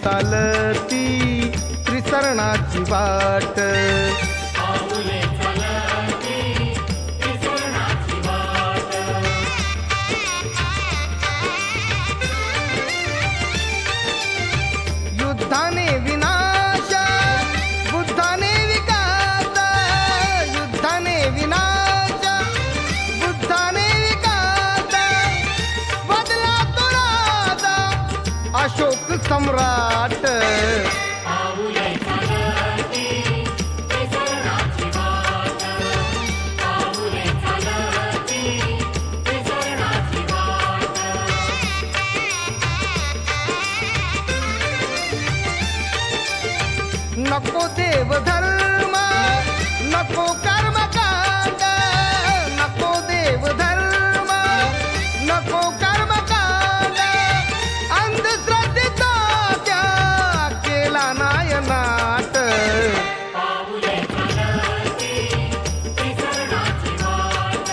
चालती त्रिसरणाची वाट. पाऊले चालती त्रिसरणाची वाट. युद्धाने विनाश बुद्धाने विकास. युद्धाने विनाश बुद्धाने विकास. बदला तो राजा अशोक सम्राट. पाऊले चालती त्रिसरणाची वाट. पाऊले चालती त्रिसरणाची वाट. नको देव धर्म नको कर्मकांड. नको देव धर्म नको कर्मकांड. अंधश्रद्धेचा त्याग केला नायनाट. पाऊले चालती त्रिसरणाची वाट.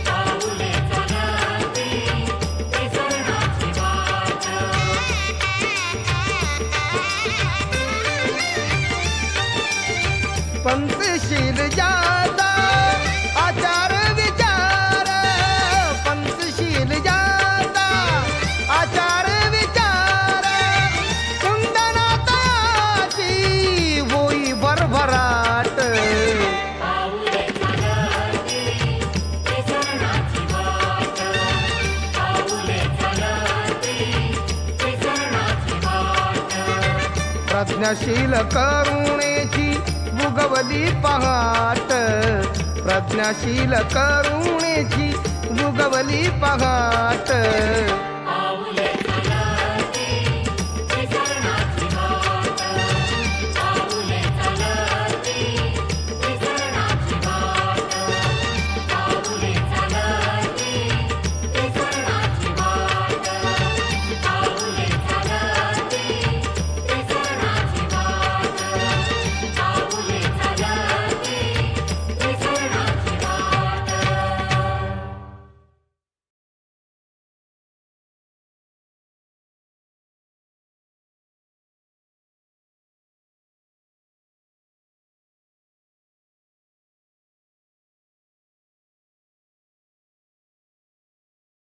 पाऊले चालती त्रिसरणाची वाट. पंचशील जाता आचार विचार. पंचशील जाता आचार विचार. कुंदनाताची होई भरभराट. पाऊले चालती त्रिसरणाची वाट. पाऊले चालती त्रिसरणाची वाट. प्रज्ञाशील करुणेची भुगवली पहाट. प्रज्ञाशील करुणेची भुगवली पहाट.